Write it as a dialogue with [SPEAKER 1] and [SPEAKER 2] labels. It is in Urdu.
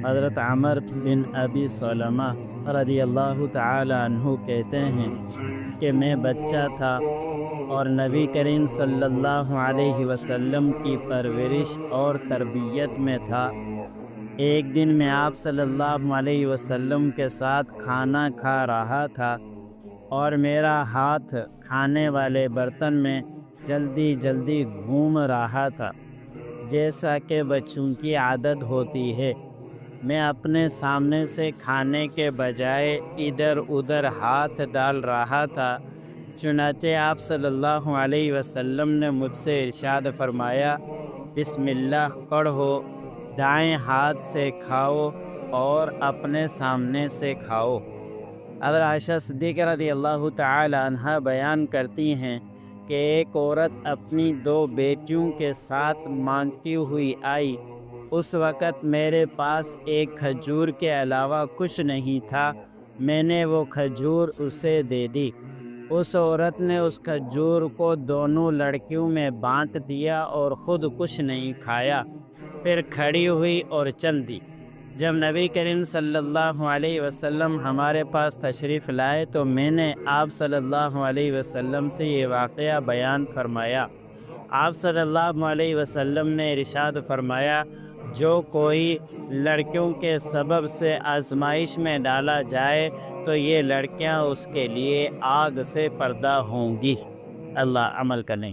[SPEAKER 1] حضرت عمر بن ابی سلمہ رضی اللہ تعالی عنہ کہتے ہیں کہ میں بچہ تھا اور نبی کریم صلی اللہ علیہ وسلم کی پرورش اور تربیت میں تھا۔ ایک دن میں آپ صلی اللہ علیہ وسلم کے ساتھ کھانا کھا رہا تھا اور میرا ہاتھ کھانے والے برتن میں جلدی جلدی گھوم رہا تھا، جیسا کہ بچوں کی عادت ہوتی ہے۔ میں اپنے سامنے سے کھانے کے بجائے ادھر ادھر ہاتھ ڈال رہا تھا۔ چنانچہ آپ صلی اللہ علیہ وسلم نے مجھ سے ارشاد فرمایا، بسم اللہ پڑھو، دائیں ہاتھ سے کھاؤ اور اپنے سامنے سے کھاؤ۔ حضرت عائشہ صدیقہ رضی اللہ تعالی عنہا بیان کرتی ہیں کہ ایک عورت اپنی 2 بیٹیوں کے ساتھ مانگتی ہوئی آئی۔ اس وقت میرے پاس ایک کھجور کے علاوہ کچھ نہیں تھا۔ میں نے وہ کھجور اسے دے دی۔ اس عورت نے اس کھجور کو دونوں لڑکیوں میں بانٹ دیا اور خود کچھ نہیں کھایا، پھر کھڑی ہوئی اور چل دی۔ جب نبی کریم صلی اللہ علیہ وسلم ہمارے پاس تشریف لائے تو میں نے آپ صلی اللہ علیہ وسلم سے یہ واقعہ بیان فرمایا۔ آپ صلی اللہ علیہ وسلم نے ارشاد فرمایا، جو کوئی لڑکیوں کے سبب سے آزمائش میں ڈالا جائے تو یہ لڑکیاں اس کے لیے آگ سے پردہ ہوں گی۔ اللہ عمل کریں۔